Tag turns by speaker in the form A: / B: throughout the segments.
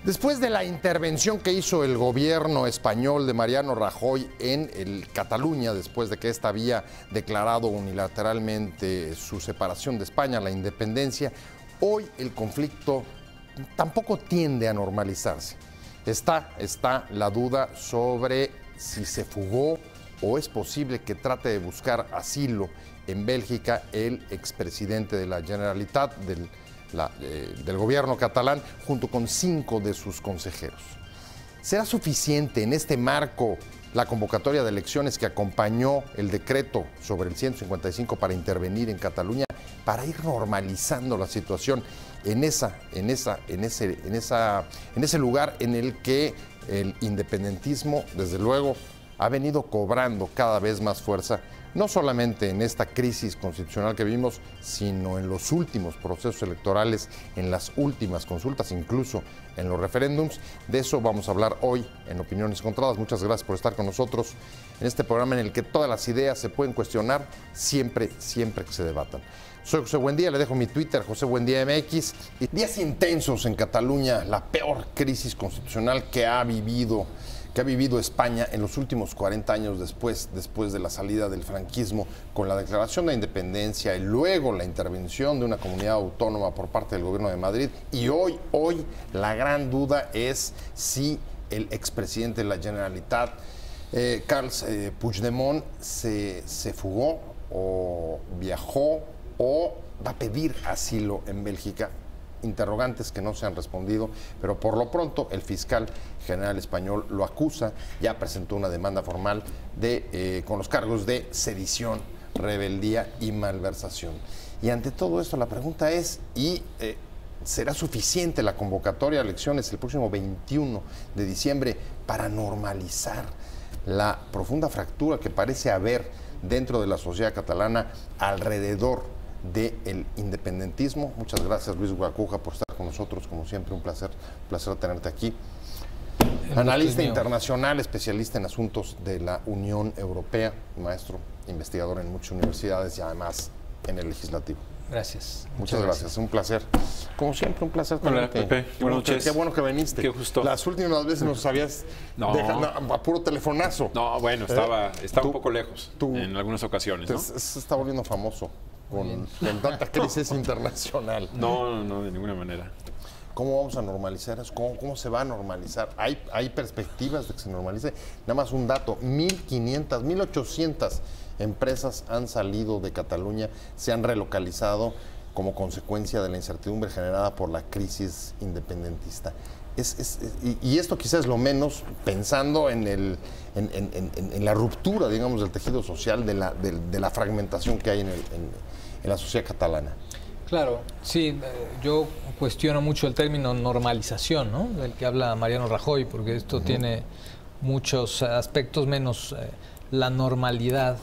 A: Después de la intervención que hizo el gobierno español de Mariano Rajoy en Cataluña, después de que ésta había declarado unilateralmente su separación de España, la independencia, hoy el conflicto tampoco tiende a normalizarse. Está la duda sobre si se fugó o es posible que trate de buscar asilo en Bélgica el expresidente de la Generalitat, del gobierno catalán, junto con 5 de sus consejeros. ¿Será suficiente en este marco la convocatoria de elecciones que acompañó el decreto sobre el 155 para intervenir en Cataluña, para ir normalizando la situación en ese lugar en el que el independentismo, desde luego, ha venido cobrando cada vez más fuerza, no solamente en esta crisis constitucional que vimos, sino en los últimos procesos electorales, en las últimas consultas, incluso en los referéndums? De eso vamos a hablar hoy en Opiniones Encontradas. Muchas gracias por estar con nosotros en este programa en el que todas las ideas se pueden cuestionar siempre que se debatan. Soy José Buendía, le dejo mi Twitter, José Buendía MX. Y días intensos en Cataluña, la peor crisis constitucional que ha vivido España en los últimos 40 años después de la salida del franquismo, con la declaración de independencia y luego la intervención de una comunidad autónoma por parte del gobierno de Madrid. Y hoy la gran duda es si el expresidente de la Generalitat, Carles Puigdemont, se fugó o viajó o va a pedir asilo en Bélgica. Interrogantes que no se han respondido, pero por lo pronto el fiscal general español lo acusa, ya presentó una demanda formal con los cargos de sedición, rebeldía y malversación. Y ante todo esto la pregunta es, ¿será suficiente la convocatoria de elecciones el próximo 21 de diciembre para normalizar la profunda fractura que parece haber dentro de la sociedad catalana alrededor del independentismo? Muchas gracias, Luis Guacuja, por estar con nosotros, como siempre, un placer tenerte aquí. Analista internacional, especialista en asuntos de la Unión Europea, maestro, investigador en muchas universidades y además en el legislativo.
B: Gracias.
A: Muchas gracias, un placer. Como siempre, un placer tenerte.
C: Hola, Pepe. Buenas noches.
A: Qué bueno que viniste.
C: Qué justo.
A: Las últimas veces nos habías dejado a puro telefonazo.
C: No, bueno, estaba un poco lejos en algunas ocasiones, ¿no?
A: Se está volviendo famoso con tanta crisis internacional.
C: No, de ninguna manera.
A: ¿Cómo vamos a normalizar eso? ¿Cómo se va a normalizar? ¿Hay perspectivas de que se normalice? Nada más un dato, 1.500, 1.800 empresas han salido de Cataluña, se han relocalizado como consecuencia de la incertidumbre generada por la crisis independentista. Y esto quizás es lo menos, pensando en la ruptura, digamos, del tejido social, de la fragmentación que hay en la sociedad catalana.
B: Claro, sí, yo cuestiono mucho el término normalización, ¿no?, del que habla Mariano Rajoy, porque esto tiene muchos aspectos menos la normalidad,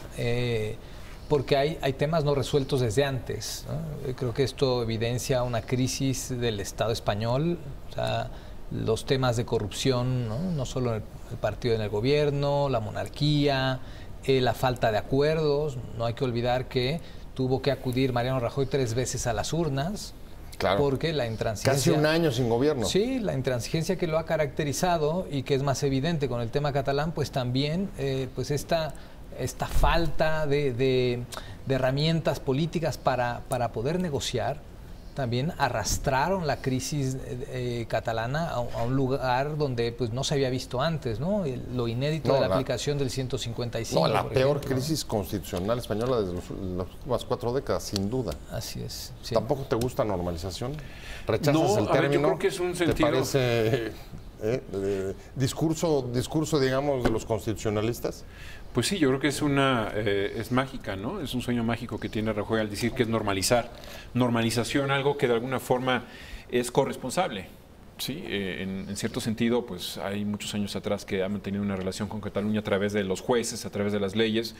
B: porque hay temas no resueltos desde antes, ¿no? Creo que esto evidencia una crisis del Estado español, o sea, los temas de corrupción, no solo el partido en el gobierno, la monarquía, la falta de acuerdos. No hay que olvidar que tuvo que acudir Mariano Rajoy 3 veces a las urnas, claro, porque la intransigencia...
A: Casi un año sin gobierno.
B: Sí, la intransigencia que lo ha caracterizado y que es más evidente con el tema catalán, pues también pues esta falta de herramientas políticas para poder negociar, también arrastraron la crisis catalana a un lugar donde pues no se había visto antes, ¿no? Lo inédito de la aplicación del 155.
A: La peor crisis constitucional española desde las últimas 4 décadas, sin duda.
B: Así es. Sí.
A: ¿Tampoco te gusta normalización? ¿Rechazas el término?
C: A ver, yo creo que es un sentido...
A: ¿Te parece discurso, digamos, de los constitucionalistas?
C: Pues sí, yo creo que es mágica, ¿no? Es un sueño mágico que tiene Rajoy al decir que es normalizar. Normalización, algo que de alguna forma es corresponsable, ¿sí? En cierto sentido, pues hay muchos años atrás que ha mantenido una relación con Cataluña a través de los jueces, a través de las leyes,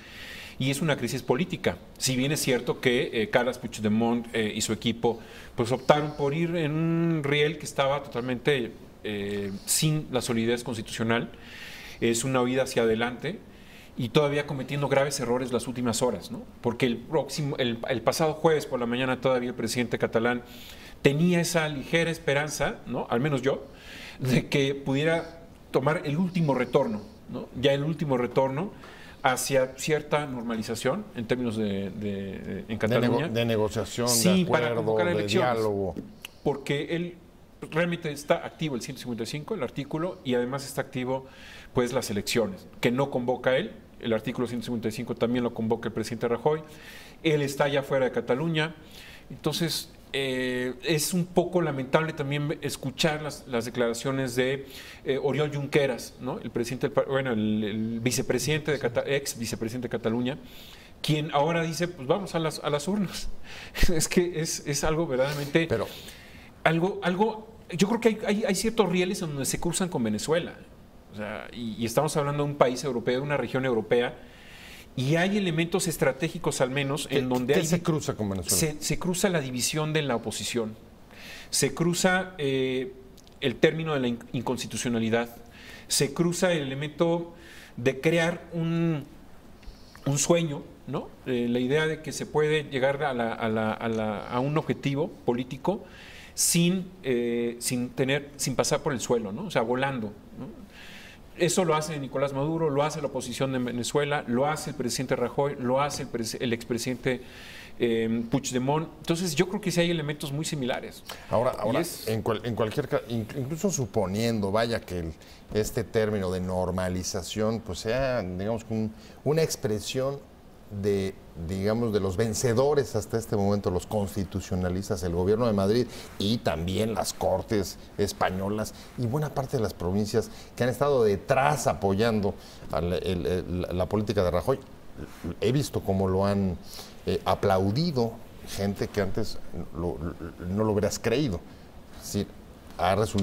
C: y es una crisis política. Si bien es cierto que Carles Puigdemont y su equipo pues optaron por ir en un riel que estaba totalmente sin la solidez constitucional, es una huida hacia adelante, y todavía cometiendo graves errores las últimas horas, ¿no? Porque el pasado jueves por la mañana todavía el presidente catalán tenía esa ligera esperanza, ¿no? Al menos yo, de que pudiera tomar el último retorno, ¿no? Ya el último retorno hacia cierta normalización en términos en Cataluña.
A: De negociación,
C: sí,
A: de
C: para
A: acuerdo,
C: convocar
A: de
C: elecciones,
A: diálogo.
C: porque él realmente está activo el 155, el artículo, y además está activo pues las elecciones, que no convoca él. El artículo 155 también lo convoca el presidente Rajoy. Él está ya fuera de Cataluña. Entonces, es un poco lamentable también escuchar las declaraciones de Oriol Junqueras, ¿no? El presidente, el vicepresidente ex vicepresidente de Cataluña, quien ahora dice, pues vamos a las urnas. Es que es algo verdaderamente...
A: Pero
C: yo creo que hay ciertos rieles en donde se cruzan con Venezuela. O sea, y estamos hablando de un país europeo, de una región europea, y hay elementos estratégicos al menos en donde
A: ¿Qué se cruza con Venezuela?
C: Se cruza la división de la oposición, se cruza el término de la inconstitucionalidad, se cruza el elemento de crear un sueño, ¿no? La idea de que se puede llegar a un objetivo político sin pasar por el suelo, ¿no? O sea, volando, ¿no? Eso lo hace Nicolás Maduro, lo hace la oposición de Venezuela, lo hace el presidente Rajoy, lo hace el expresidente Puigdemont. Entonces yo creo que sí hay elementos muy similares.
A: Ahora en cualquier caso, incluso suponiendo, vaya, que este término de normalización pues sea, digamos, una expresión de, digamos, de los vencedores hasta este momento, los constitucionalistas, el gobierno de Madrid y también las Cortes españolas y buena parte de las provincias que han estado detrás apoyando la política de Rajoy. He visto cómo lo han aplaudido gente que antes no lo hubieras creído. Es decir,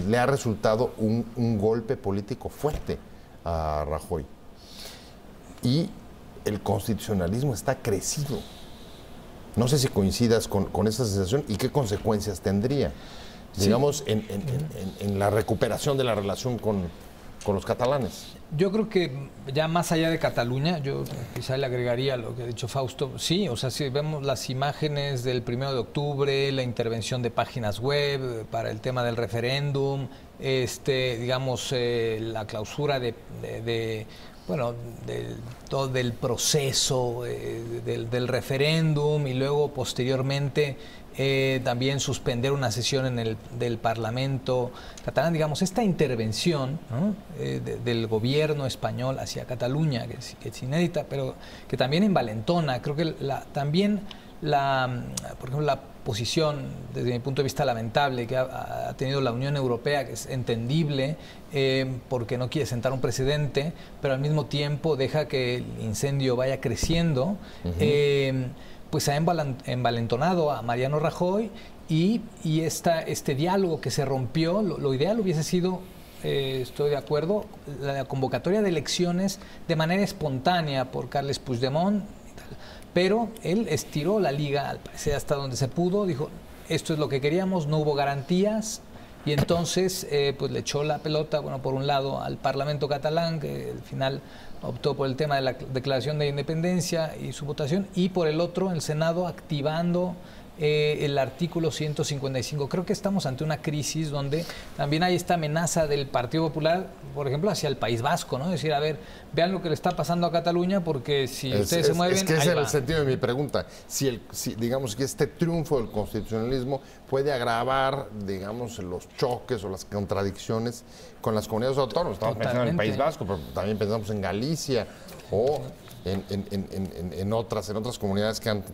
A: le ha resultado un golpe político fuerte a Rajoy. Y el constitucionalismo está crecido. No sé si coincidas con esa sensación y qué consecuencias tendría, digamos, en la recuperación de la relación con los catalanes.
B: Yo creo que ya más allá de Cataluña, yo quizá le agregaría lo que ha dicho Fausto. Sí, o sea, si vemos las imágenes del 1 de octubre, la intervención de páginas web para el tema del referéndum, digamos, la clausura todo del proceso del referéndum y luego posteriormente también suspender una sesión del Parlamento catalán, digamos, esta intervención, ¿no? Del gobierno español hacia Cataluña, que es inédita, pero que también envalentona. Creo que por ejemplo, la posición, desde mi punto de vista, lamentable que ha tenido la Unión Europea, que es entendible, porque no quiere sentar un precedente, pero al mismo tiempo deja que el incendio vaya creciendo, pues ha envalentonado a Mariano Rajoy y este diálogo que se rompió, lo ideal hubiese sido, estoy de acuerdo, la convocatoria de elecciones de manera espontánea por Carles Puigdemont. Pero él estiró la liga, al parecer, hasta donde se pudo, dijo, esto es lo que queríamos, no hubo garantías, y entonces pues le echó la pelota, bueno, por un lado al Parlamento catalán, que al final optó por el tema de la declaración de independencia y su votación, y por el otro, el Senado activando el artículo 155. Creo que estamos ante una crisis donde también hay esta amenaza del Partido Popular, por ejemplo, hacia el País Vasco, ¿no? Es decir, a ver, vean lo que le está pasando a Cataluña, porque si ustedes se mueven,
A: es que ese
B: ahí
A: era
B: va.
A: el sentido de mi pregunta. Si digamos que este triunfo del constitucionalismo puede agravar, digamos, los choques o las contradicciones con las comunidades autónomas. Estamos pensando en el País Vasco, pero también pensamos en Galicia o en otras comunidades que han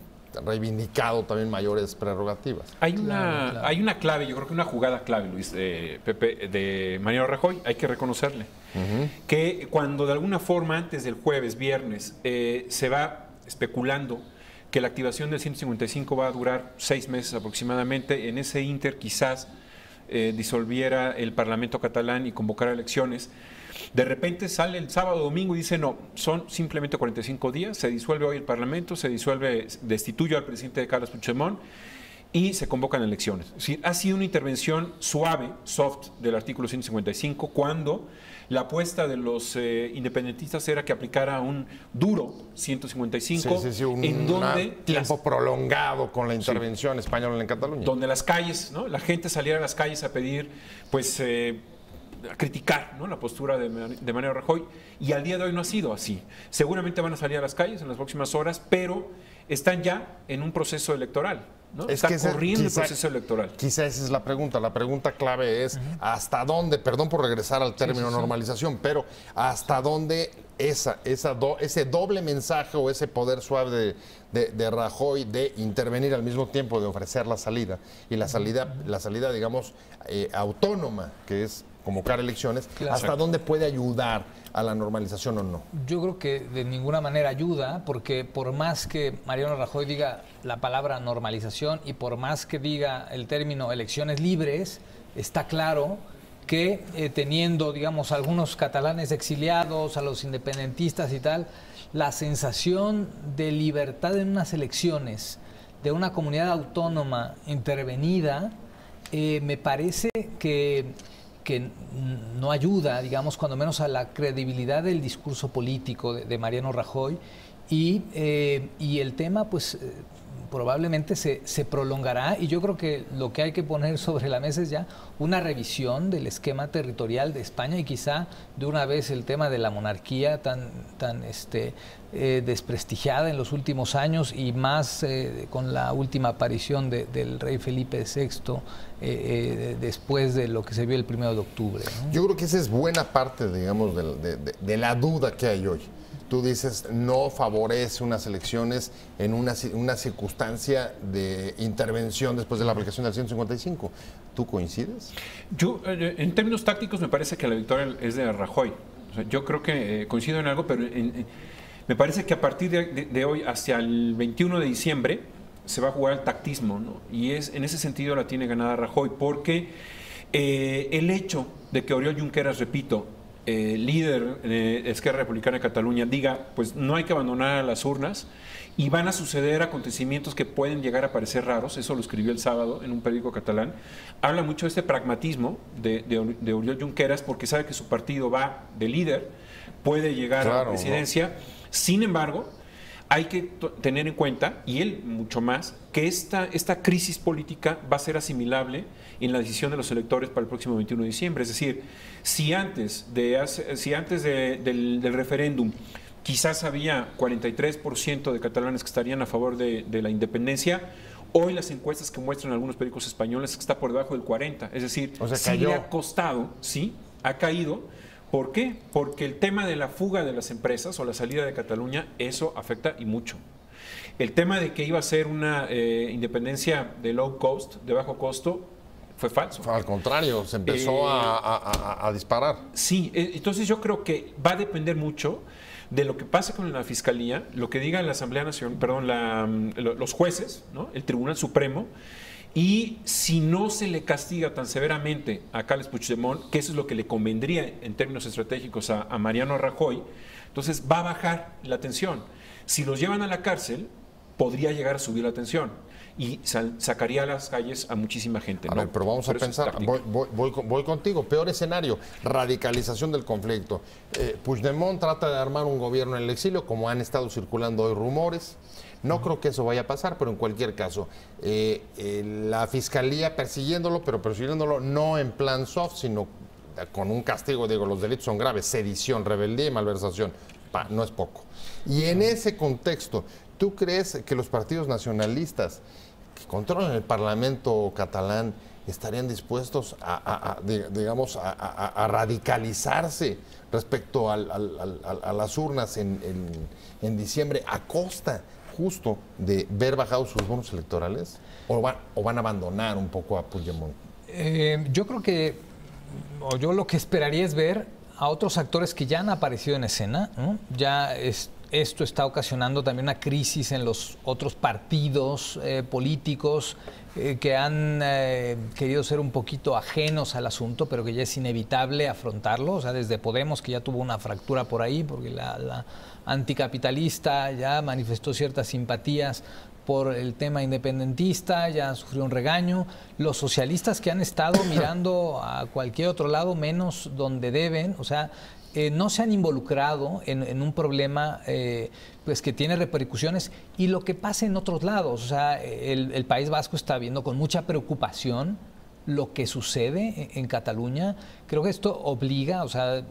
A: reivindicado también mayores prerrogativas.
C: Hay una clave, yo creo que una jugada clave, Luis, Pepe, de Mariano Rajoy, hay que reconocerle, que cuando de alguna forma antes del jueves, viernes, se va especulando que la activación del 155 va a durar 6 meses aproximadamente, en ese ínter quizás disolviera el Parlamento catalán y convocara elecciones. De repente sale el sábado o domingo y dice, no, son simplemente 45 días, se disuelve hoy el Parlamento, destituye al presidente Carles Puigdemont y se convocan elecciones. Es decir, ha sido una intervención suave, soft, del artículo 155, cuando la apuesta de los independentistas era que aplicara un duro 155,
A: en donde tiempo prolongado con la intervención española en Cataluña.
C: Donde las calles, ¿no? La gente saliera a las calles a pedir, pues, a criticar, ¿no?, la postura de Mariano Rajoy, y al día de hoy no ha sido así. Seguramente van a salir a las calles en las próximas horas, pero están ya en un proceso electoral, ¿no? Está corriendo el proceso electoral.
A: Quizá esa es la pregunta. La pregunta clave es ¿hasta dónde, perdón por regresar al término normalización, pero hasta dónde ese doble mensaje o ese poder suave de Rajoy de intervenir al mismo tiempo, de ofrecer la salida, y la salida digamos, autónoma, que es convocar elecciones, claro, hasta dónde puede ayudar a la normalización o no?
B: Yo creo que de ninguna manera ayuda, porque por más que Mariano Rajoy diga la palabra normalización y por más que diga el término elecciones libres, está claro que teniendo, digamos, algunos catalanes exiliados, a los independentistas y tal, la sensación de libertad en unas elecciones de una comunidad autónoma intervenida, me parece que no ayuda, digamos, cuando menos a la credibilidad del discurso político de Mariano Rajoy, y el tema, pues, probablemente se prolongará, y yo creo que lo que hay que poner sobre la mesa es ya una revisión del esquema territorial de España, y quizá de una vez el tema de la monarquía tan desprestigiada en los últimos años, y más con la última aparición del rey Felipe VI después de lo que se vio el 1 de octubre, ¿no?
A: Yo creo que esa es buena parte, digamos, de la duda que hay hoy. Tú dices, no favorece unas elecciones en una circunstancia de intervención después de la aplicación del 155. ¿Tú coincides?
C: Yo, en términos tácticos, me parece que la victoria es de Rajoy. O sea, yo creo que coincido en algo, pero me parece que a partir de hoy hacia el 21 de diciembre se va a jugar el tactismo, ¿no? Y en ese sentido la tiene ganada Rajoy, porque el hecho de que Oriol Junqueras, repito, líder de Esquerra Republicana de Cataluña, diga, pues no hay que abandonar a las urnas y van a suceder acontecimientos que pueden llegar a parecer raros, eso lo escribió el sábado en un periódico catalán, habla mucho de este pragmatismo de Oriol Junqueras, porque sabe que su partido va de líder, puede llegar a la presidencia, ¿no? Sin embargo, hay que tener en cuenta, y él mucho más, que esta crisis política va a ser asimilable en la decisión de los electores para el próximo 21 de diciembre. Es decir, si antes del referéndum quizás había 43% de catalanes que estarían a favor de la independencia, hoy las encuestas que muestran algunos periódicos españoles es que está por debajo del 40%. Es decir, sí le ha costado, sí, ha caído. ¿Por qué? Porque el tema de la fuga de las empresas o la salida de Cataluña, eso afecta y mucho. El tema de que iba a ser una independencia de low cost, de bajo costo, fue falso.
A: Al contrario, se empezó a disparar.
C: Sí, entonces yo creo que va a depender mucho de lo que pase con la Fiscalía, lo que diga la Asamblea Nacional, perdón, los jueces, ¿no?, el Tribunal Supremo. Y si no se le castiga tan severamente a Carles Puigdemont, que eso es lo que le convendría en términos estratégicos a Mariano Rajoy, entonces va a bajar la tensión. Si los llevan a la cárcel, podría llegar a subir la tensión y sacaría a las calles a muchísima gente, ¿no?
A: A ver, pero vamos a pensar, voy contigo, peor escenario, radicalización del conflicto. Puigdemont trata de armar un gobierno en el exilio, como han estado circulando hoy rumores. No creo que eso vaya a pasar, pero en cualquier caso, la Fiscalía persiguiéndolo, pero persiguiéndolo no en plan soft, sino con un castigo. Digo, los delitos son graves: sedición, rebeldía y malversación. No es poco. Y en ese contexto, ¿tú crees que los partidos nacionalistas que controlan el Parlamento catalán estarían dispuestos a radicalizarse respecto a las urnas en diciembre a costa justo de ver bajados sus bonos electorales? ¿O van a abandonar un poco a Puigdemont?
B: Yo creo que, o yo lo que esperaría es ver a otros actores que ya han aparecido en escena, ¿no? Esto está ocasionando también una crisis en los otros partidos políticos que han querido ser un poquito ajenos al asunto, pero que ya es inevitable afrontarlo. O sea, desde Podemos, que ya tuvo una fractura por ahí, porque la anticapitalista ya manifestó ciertas simpatías por el tema independentista, ya sufrió un regaño. Los socialistas que han estado mirando a cualquier otro lado menos donde deben, o sea, no se han involucrado en un problema pues que tiene repercusiones, y lo que pasa en otros lados. O sea, el País Vasco está viendo con mucha preocupación lo que sucede en Cataluña. Creo que esto obliga, o sea,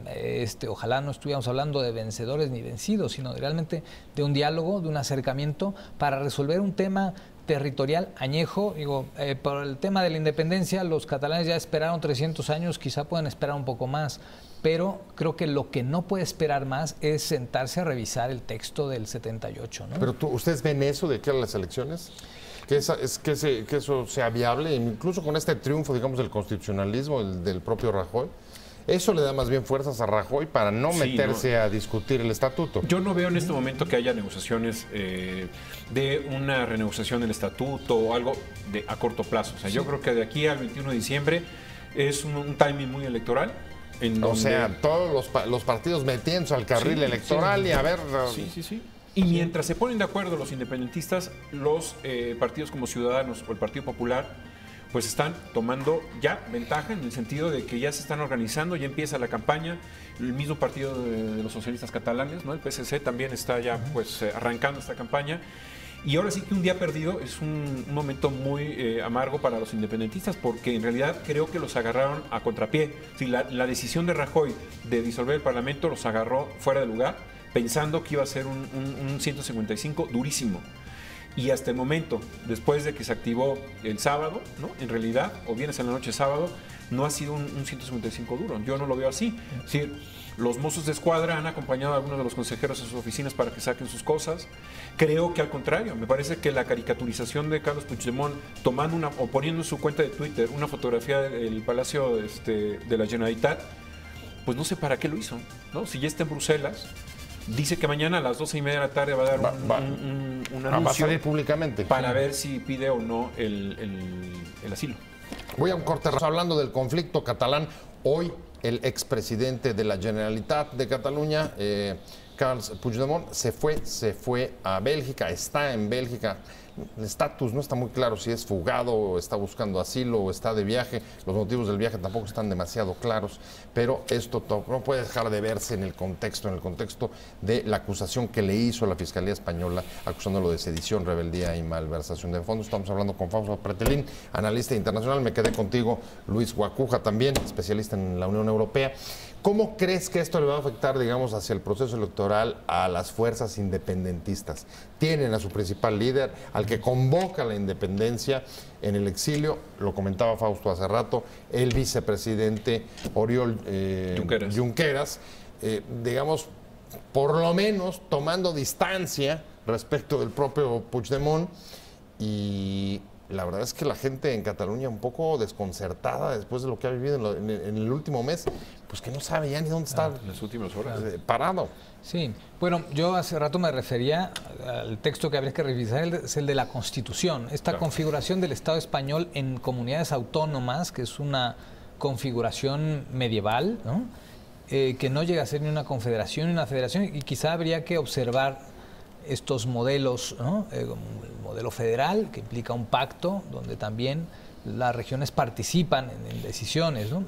B: ojalá no estuviéramos hablando de vencedores ni vencidos, sino realmente de un diálogo, de un acercamiento para resolver un tema territorial añejo. Digo, por el tema de la independencia, los catalanes ya esperaron 300 años, quizá puedan esperar un poco más, pero creo que lo que no puede esperar más es sentarse a revisar el texto del 78, ¿no?
A: Pero ¿ustedes ven eso de que a las elecciones? Que eso sea viable, incluso con este triunfo, digamos, del constitucionalismo, del propio Rajoy. Eso le da más bien fuerzas a Rajoy para no meterse a discutir el estatuto.
C: Yo no veo en este momento que haya negociaciones de una renegociación del estatuto o algo a corto plazo. O sea, yo creo que de aquí al 21 de diciembre es un timing muy electoral.
A: O sea, todos los partidos metiéndose al carril electoral y a ver...
C: Sí. Y mientras se ponen de acuerdo los independentistas, los partidos como Ciudadanos o el Partido Popular, pues están tomando ya ventaja en el sentido de que ya se están organizando, ya empieza la campaña. El mismo partido de los socialistas catalanes, ¿no? El PSC, también está ya pues arrancando esta campaña. Y ahora sí que un día perdido es un momento muy amargo para los independentistas, porque en realidad creo que los agarraron a contrapié. Sí, la decisión de Rajoy de disolver el Parlamento los agarró fuera de lugar, pensando que iba a ser un 155 durísimo. Y hasta el momento, después de que se activó el sábado, ¿no? En realidad, o vienes en la noche sábado, no ha sido un 155 duro. Yo no lo veo así. Es decir, los mozos de escuadra han acompañado a algunos de los consejeros a sus oficinas para que saquen sus cosas. Creo que al contrario, me parece que la caricaturización de Carlos Puigdemont tomando o poniendo en su cuenta de Twitter una fotografía del Palacio de la Generalitat, pues no sé para qué lo hizo, ¿no? Si ya está en Bruselas, dice que mañana a las 12:30 de la tarde va a dar un anuncio.
A: Va a salir públicamente.
C: Para ver si pide o no el asilo.
A: Voy a un corte. Hablando del conflicto catalán, hoy el expresidente de la Generalitat de Cataluña, Carles Puigdemont, se fue a Bélgica, está en Bélgica. El estatus no está muy claro si es fugado o está buscando asilo o está de viaje. Los motivos del viaje tampoco están demasiado claros, pero esto no puede dejar de verse en el contexto de la acusación que le hizo la Fiscalía Española, acusándolo de sedición, rebeldía y malversación de fondos. Estamos hablando con Fausto Pretelín, analista internacional. Me quedé contigo, Luis Guacuja, también especialista en la Unión Europea. ¿Cómo crees que esto le va a afectar, digamos, hacia el proceso electoral a las fuerzas independentistas? Tienen a su principal líder, al que convoca la independencia en el exilio, lo comentaba Fausto hace rato, el vicepresidente Oriol Junqueras, digamos, por lo menos tomando distancia respecto del propio Puigdemont, y la verdad es que la gente en Cataluña un poco desconcertada después de lo que ha vivido en el último mes, pues que no sabe ya ni dónde está
C: en las últimas horas
A: parado.
B: Sí, bueno, yo hace rato me refería al texto que habría que revisar, es el de la Constitución. Esta configuración del Estado español en comunidades autónomas, que es una configuración medieval, ¿no? Que no llega a ser ni una confederación ni una federación, y quizá habría que observar estos modelos, ¿no? El modelo federal, que implica un pacto, donde también las regiones participan en decisiones, ¿no?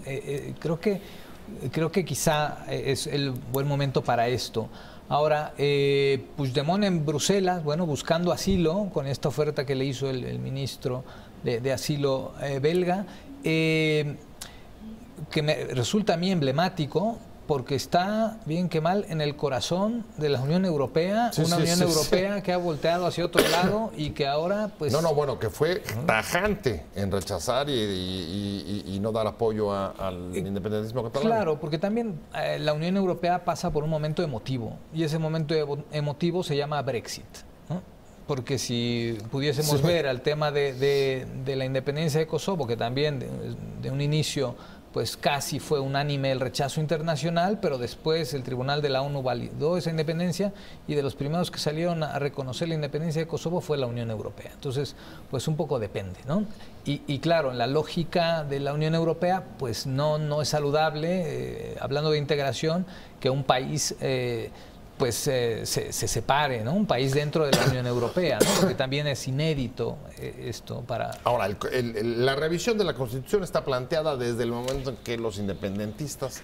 B: Creo que quizá es el buen momento para esto. Ahora, Puigdemont en Bruselas, bueno, buscando asilo, con esta oferta que le hizo el ministro de asilo belga, que me resulta a mí emblemático, porque está, bien que mal, en el corazón de la Unión Europea, Unión Europea que ha volteado hacia otro lado y que ahora, pues... bueno,
A: que fue tajante en rechazar y no dar apoyo al independentismo catalán.
B: Claro, porque también la Unión Europea pasa por un momento emotivo, y ese momento emotivo se llama Brexit, ¿no? Porque si pudiésemos ver al tema de la independencia de Kosovo, que también de un inicio pues casi fue unánime el rechazo internacional, pero después el Tribunal de la ONU validó esa independencia, y de los primeros que salieron a reconocer la independencia de Kosovo fue la Unión Europea. Entonces, pues un poco depende, ¿no? Y claro, en la lógica de la Unión Europea, pues no es saludable, hablando de integración, que un país pues se separe, ¿no? Un país dentro de la Unión Europea, ¿no? Porque también es inédito esto para...
A: Ahora, la revisión de la Constitución está planteada desde el momento en que los independentistas,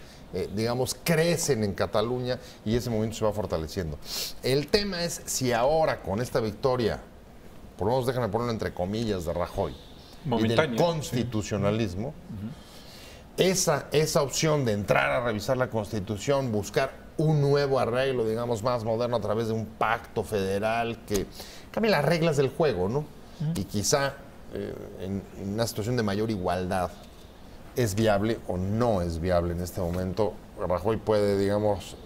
A: digamos, crecen en Cataluña y ese movimiento se va fortaleciendo. El tema es si ahora, con esta victoria, por lo menos déjame ponerlo entre comillas, de Rajoy, y del constitucionalismo, esa opción de entrar a revisar la Constitución, buscar un nuevo arreglo, digamos, más moderno a través de un pacto federal que cambie las reglas del juego, ¿no? Y quizá en una situación de mayor igualdad, ¿es viable o no es viable en este momento? Rajoy puede, digamos,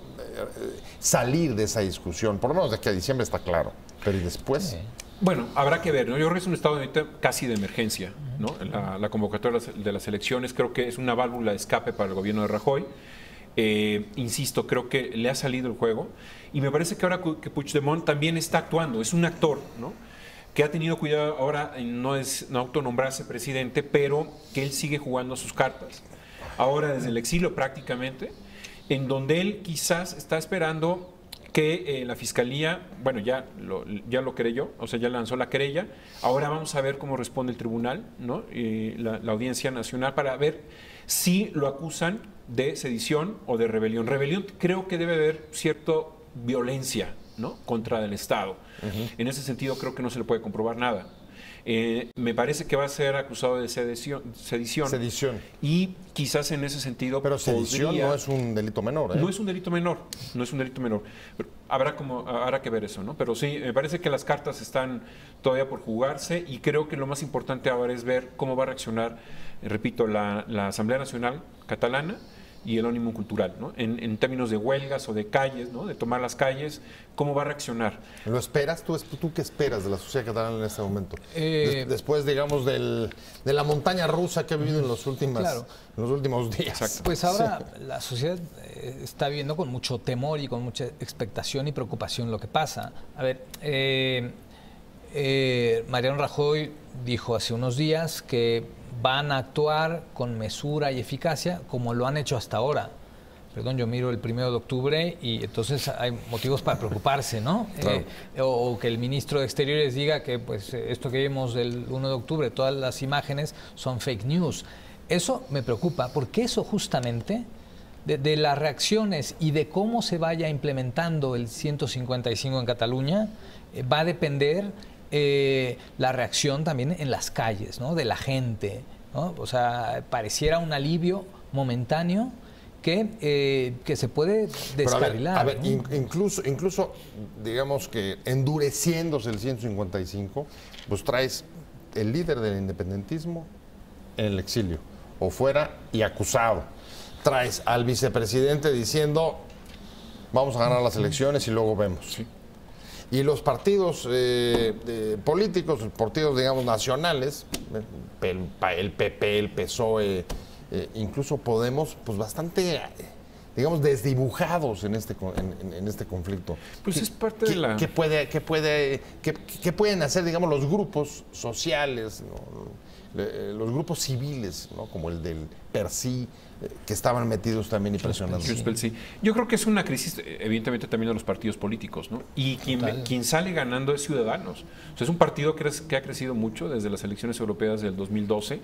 A: salir de esa discusión, por lo menos de que a diciembre está claro, pero ¿y después?
C: Bueno, habrá que ver, ¿no? Yo creo que es un estado casi de emergencia, ¿no? La convocatoria de las elecciones creo que es una válvula de escape para el gobierno de Rajoy. Insisto, creo que le ha salido el juego y me parece que ahora que Puigdemont también está actuando, es un actor, ¿no? Que ha tenido cuidado ahora en no autonombrarse presidente, pero que él sigue jugando sus cartas. Ahora desde el exilio prácticamente, en donde él quizás está esperando que la Fiscalía, bueno, ya lo querelló, o sea, ya lanzó la querella. Ahora vamos a ver cómo responde el tribunal, ¿no? La Audiencia Nacional, para ver si lo acusan de sedición o de rebelión. Rebelión, creo que debe haber cierta violencia, ¿no? Contra el Estado. En ese sentido, creo que no se le puede comprobar nada. Me parece que va a ser acusado de sedición. Y quizás en ese sentido...
A: Pero sedición no es un delito menor, ¿eh?
C: No es un delito menor, no es un delito menor. Pero habrá que ver eso, ¿no? Pero sí, me parece que las cartas están todavía por jugarse y creo que lo más importante ahora es ver cómo va a reaccionar, repito, la Asamblea Nacional Catalana y el Òmnium Cultural, ¿no? En términos de huelgas o de calles, ¿no? De tomar las calles, ¿cómo va a reaccionar?
A: ¿Lo esperas? ¿Tú qué esperas de la sociedad catalana en este momento? Después, digamos, de la montaña rusa que ha vivido en los últimos días.
B: Exacto. Pues ahora la sociedad está viviendo con mucho temor y con mucha expectación y preocupación lo que pasa. A ver, Mariano Rajoy dijo hace unos días que van a actuar con mesura y eficacia como lo han hecho hasta ahora. Perdón, yo miro el 1 de octubre y entonces hay motivos para preocuparse, ¿no?
A: Claro.
B: O que el ministro de Exteriores diga que pues esto que vimos del 1 de octubre, todas las imágenes son fake news. Eso me preocupa porque eso justamente de las reacciones y de cómo se vaya implementando el 155 en Cataluña va a depender la reacción también en las calles, ¿no? De la gente, ¿no? O sea, pareciera un alivio momentáneo que se puede descarrilar.
A: A ver,
B: ¿no?
A: incluso, digamos que endureciéndose el 155, pues traes el líder del independentismo en el exilio, o fuera y acusado. Traes al vicepresidente diciendo, vamos a ganar las elecciones y luego vemos.
C: Sí.
A: Y los partidos políticos, los partidos, digamos, nacionales, el PP, el PSOE, incluso Podemos, pues bastante, digamos, desdibujados en este conflicto.
C: Pues es parte de la...
A: ¿Qué pueden hacer, digamos, los grupos sociales, ¿no? Los grupos civiles, ¿no? Como el del PERSI, que estaban metidos también y presionando?
C: Sí. Yo creo que es una crisis, evidentemente, también de los partidos políticos, ¿no? Y quien sale ganando es Ciudadanos. O sea, es un partido que ha crecido mucho desde las elecciones europeas del 2012.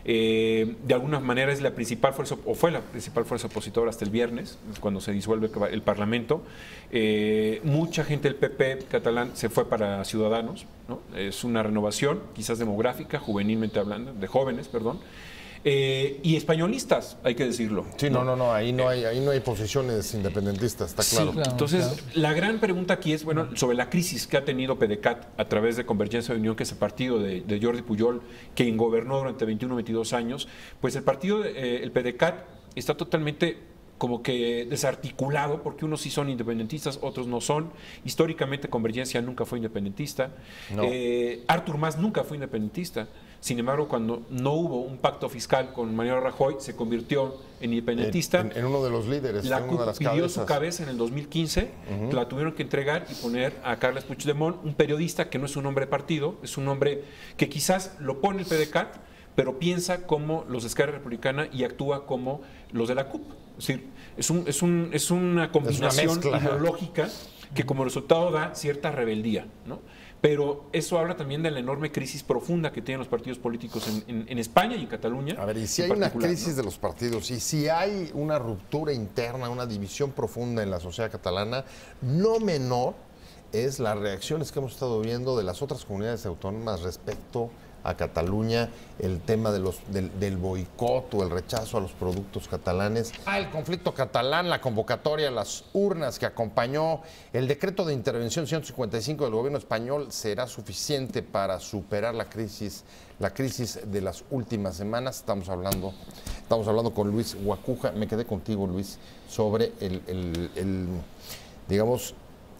C: De alguna manera es la principal fuerza, o fue la principal fuerza opositora hasta el viernes, cuando se disuelve el Parlamento. Mucha gente del PP catalán se fue para Ciudadanos, ¿no? Es una renovación, quizás demográfica, juvenilmente hablando, de jóvenes, perdón. Y españolistas, hay que decirlo.
A: Sí, no, ahí no hay posiciones independentistas, está claro.
C: Sí, entonces, la gran pregunta aquí es, bueno, sobre la crisis que ha tenido PDeCAT a través de Convergencia de Unión, que es el partido de Jordi Pujol, quien gobernó durante 21 o 22 años, pues el partido, el PDeCAT, está totalmente como que desarticulado, porque unos sí son independentistas, otros no son. Históricamente Convergencia nunca fue independentista.
A: No.
C: Artur Mas nunca fue independentista. Sin embargo, cuando no hubo un pacto fiscal con Mariano Rajoy, se convirtió en independentista.
A: En uno de los líderes,
C: la
A: en una de las
C: pidió
A: cabezas.
C: Su cabeza en el 2015, que la tuvieron que entregar y poner a Carles Puigdemont, un periodista que no es un hombre de partido, es un hombre que quizás lo pone el PDeCAT, pero piensa como los de Esquerra Republicana y actúa como los de la CUP. Es decir, es una combinación ideológica que como resultado da cierta rebeldía, ¿no? Pero eso habla también de la enorme crisis profunda que tienen los partidos políticos en España y en Cataluña.
A: A ver, y si hay una crisis de los partidos, y si hay una ruptura interna, una división profunda en la sociedad catalana, no menor es las reacciones que hemos estado viendo de las otras comunidades autónomas respecto a Cataluña, el tema del boicot o el rechazo a los productos catalanes, el conflicto catalán, la convocatoria a las urnas que acompañó el decreto de intervención 155 del gobierno español será suficiente para superar la crisis de las últimas semanas. Estamos hablando con Luis Guacuja. Me quedé contigo, Luis, sobre digamos,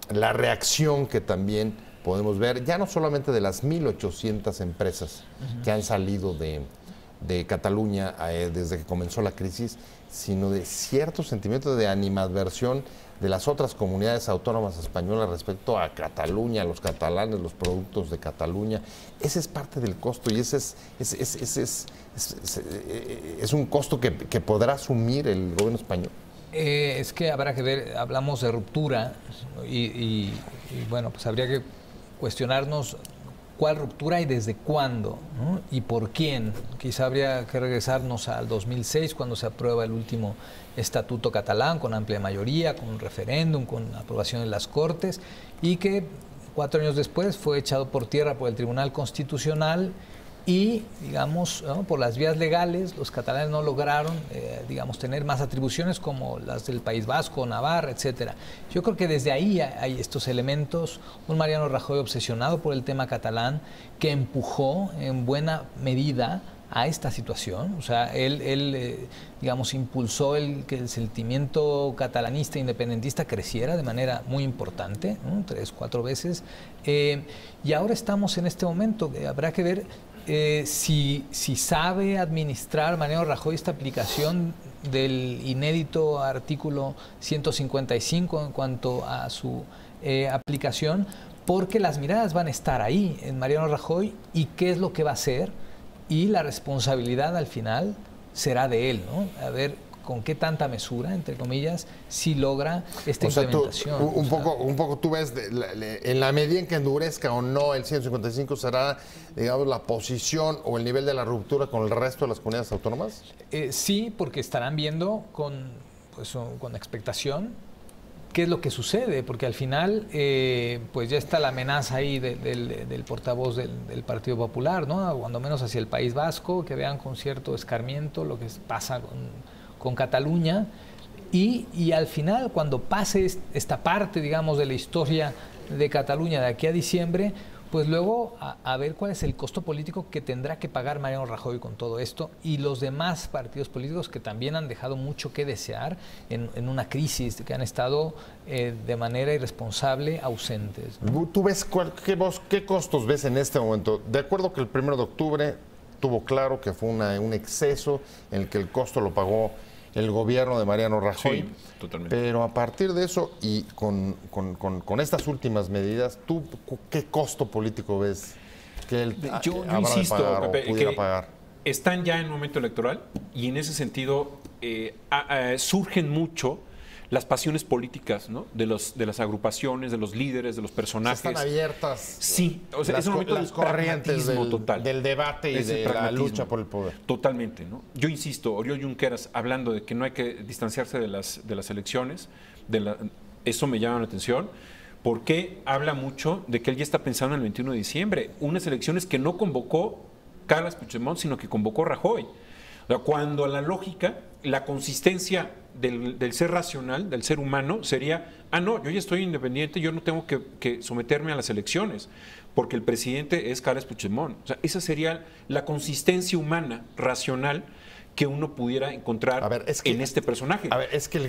A: la reacción que también podemos ver, ya no solamente de las 1.800 empresas que han salido de Cataluña desde que comenzó la crisis, sino de cierto sentimiento de animadversión de las otras comunidades autónomas españolas respecto a Cataluña, los catalanes, los productos de Cataluña. Ese es parte del costo y ese es un costo que podrá asumir el gobierno español.
B: Es que habrá que ver, hablamos de ruptura y bueno, pues habría que cuestionarnos cuál ruptura y desde cuándo, ¿no? Y por quién. Quizá habría que regresarnos al 2006, cuando se aprueba el último estatuto catalán con amplia mayoría, con un referéndum, con aprobación en las Cortes, y que 4 años después fue echado por tierra por el Tribunal Constitucional y, digamos, ¿no?, por las vías legales, los catalanes no lograron, digamos, tener más atribuciones como las del País Vasco, Navarra, etcétera. Yo creo que desde ahí hay estos elementos, un Mariano Rajoy obsesionado por el tema catalán, que empujó en buena medida a esta situación. O sea, él digamos, impulsó que el sentimiento catalanista independentista creciera de manera muy importante, ¿no? 3, 4 veces. Y ahora estamos en este momento, habrá que ver si sabe administrar Mariano Rajoy esta aplicación del inédito artículo 155 en cuanto a su aplicación, porque las miradas van a estar ahí en Mariano Rajoy y qué es lo que va a hacer, y la responsabilidad al final será de él, ¿no? A ver con qué tanta mesura, entre comillas, si logra esta implementación.
A: Un poco tú ves, en la medida en que endurezca o no el 155, ¿será, digamos, la posición o el nivel de la ruptura con el resto de las comunidades autónomas?
B: Sí, porque estarán viendo con expectación qué es lo que sucede, porque al final pues ya está la amenaza ahí del portavoz del Partido Popular, ¿no? Cuando menos hacia el País Vasco, que vean con cierto escarmiento lo que pasa con Cataluña, y al final, cuando pase esta parte, digamos, de la historia de Cataluña de aquí a diciembre, pues luego a ver cuál es el costo político que tendrá que pagar Mariano Rajoy con todo esto y los demás partidos políticos que también han dejado mucho que desear en una crisis, que han estado de manera irresponsable ausentes, ¿no?
A: ¿Tú ves qué costos ves en este momento? De acuerdo que el 1 de octubre tuvo claro que fue un exceso en el que el costo lo pagó el gobierno de Mariano Rajoy.
C: Sí, totalmente.
A: Pero a partir de eso y con estas últimas medidas, ¿tú qué costo político ves que él
C: yo
A: habrá
C: insisto,
A: de pagar,
C: Pepe,
A: o pudiera
C: que
A: pagar?
C: Están ya en momento electoral y en ese sentido surgen mucho las pasiones políticas, ¿no?, de las agrupaciones, de los líderes, de los personajes.
A: Están abiertas.
C: Sí, o sea, es un momento
A: las corrientes del debate y de la lucha por el poder.
C: Totalmente, ¿no? Yo insisto, Oriol Junqueras hablando de que no hay que distanciarse de las elecciones, eso me llama la atención, porque habla mucho de que él ya está pensando en el 21 de diciembre, unas elecciones que no convocó Carles Puigdemont, sino que convocó Rajoy. O sea, cuando la lógica, la consistencia del ser racional, del ser humano, sería, no, yo ya estoy independiente, yo no tengo que someterme a las elecciones, porque el presidente es Carles Puigdemont. O sea, esa sería la consistencia humana, racional, que uno pudiera encontrar en este personaje.
A: A ver, es que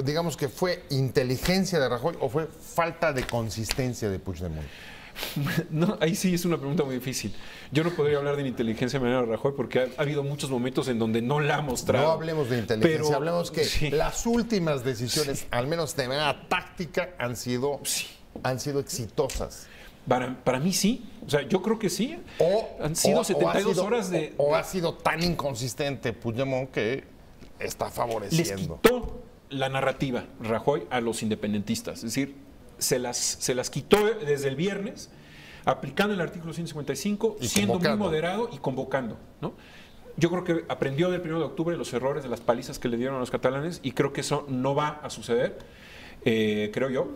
A: digamos que fue inteligencia de Rajoy o fue falta de consistencia de Puigdemont.
C: No, ahí sí es una pregunta muy difícil. Yo no podría hablar de la inteligencia de Mariano Rajoy porque ha habido muchos momentos en donde no la ha mostrado.
A: No hablemos de inteligencia,
C: pero
A: hablemos que
C: sí,
A: las últimas decisiones, al menos de manera táctica, han sido exitosas.
C: Para mí sí. O sea, yo creo que sí. Han sido 72 horas de...
A: O ha sido tan inconsistente Puigdemont que está favoreciendo.
C: Les quitó la narrativa Rajoy a los independentistas. Es decir, se las quitó desde el viernes, aplicando el artículo 155, y siendo muy moderado y convocando, ¿no? Yo creo que aprendió del 1 de octubre los errores de las palizas que le dieron a los catalanes y creo que eso no va a suceder, creo yo.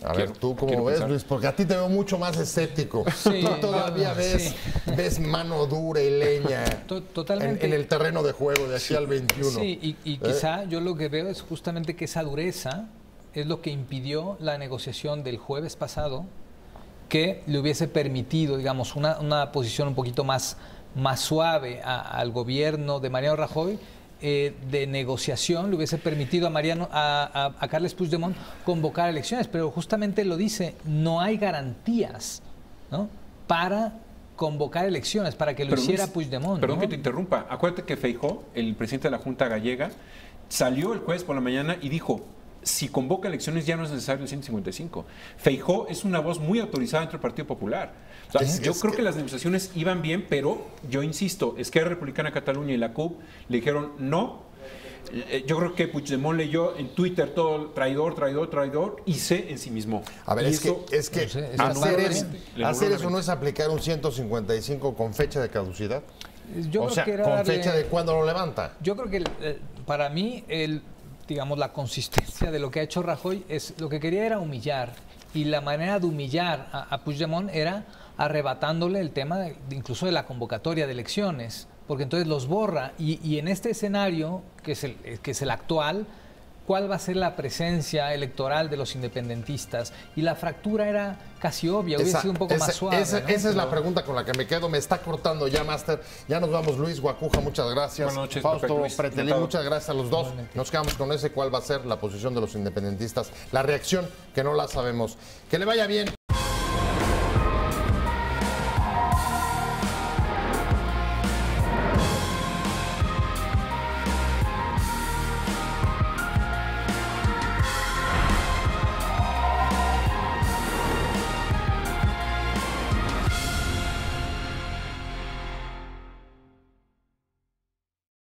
A: A ver, ¿tú cómo ves, Luis? Porque a ti te veo mucho más escéptico.
B: Sí,
A: tú todavía ves mano dura y leña
B: totalmente
A: en el terreno de juego de aquí al 21.
B: Sí, y quizá yo lo que veo es justamente que esa dureza es lo que impidió la negociación del jueves pasado, que le hubiese permitido, digamos, una posición un poquito más suave al gobierno de Mariano Rajoy, de negociación, le hubiese permitido a Carles Puigdemont convocar elecciones, pero justamente lo dice, no hay garantías, ¿no?, para convocar elecciones, para que lo hiciera Luis, Puigdemont.
C: Perdón,
B: ¿no?,
C: que te interrumpa. Acuérdate que Feijóo, el presidente de la Junta Gallega, salió el jueves por la mañana y dijo: si convoca elecciones ya no es necesario el 155. Feijóo es una voz muy autorizada dentro del Partido Popular. O sea, yo creo que las negociaciones iban bien, pero yo insisto, Esquerra Republicana de Cataluña y la CUP le dijeron no. Yo creo que Puigdemont leyó en Twitter todo traidor, traidor, traidor, y se ensimismó.
A: A ver, es que hacer eso no es aplicar un 155 con fecha de caducidad.
B: Yo creo que era
A: con fecha de cuándo lo levanta.
B: Yo creo que para mí digamos, la consistencia de lo que ha hecho Rajoy es lo que quería era humillar, y la manera de humillar a Puigdemont era arrebatándole el tema incluso de la convocatoria de elecciones, porque entonces los borra, y en este escenario que es el actual, ¿cuál va a ser la presencia electoral de los independentistas? Y la fractura era casi obvia, hubiera sido un poco más suave.
A: Esa es la pregunta con la que me quedo. Me está cortando ya, Máster. Ya nos vamos. Luis Guacuja, muchas gracias.
C: Buenas noches,
A: Fausto Pretelín, muchas gracias a los dos. Nos quedamos con ese. ¿Cuál va a ser la posición de los independentistas? La reacción, que no la sabemos. Que le vaya bien.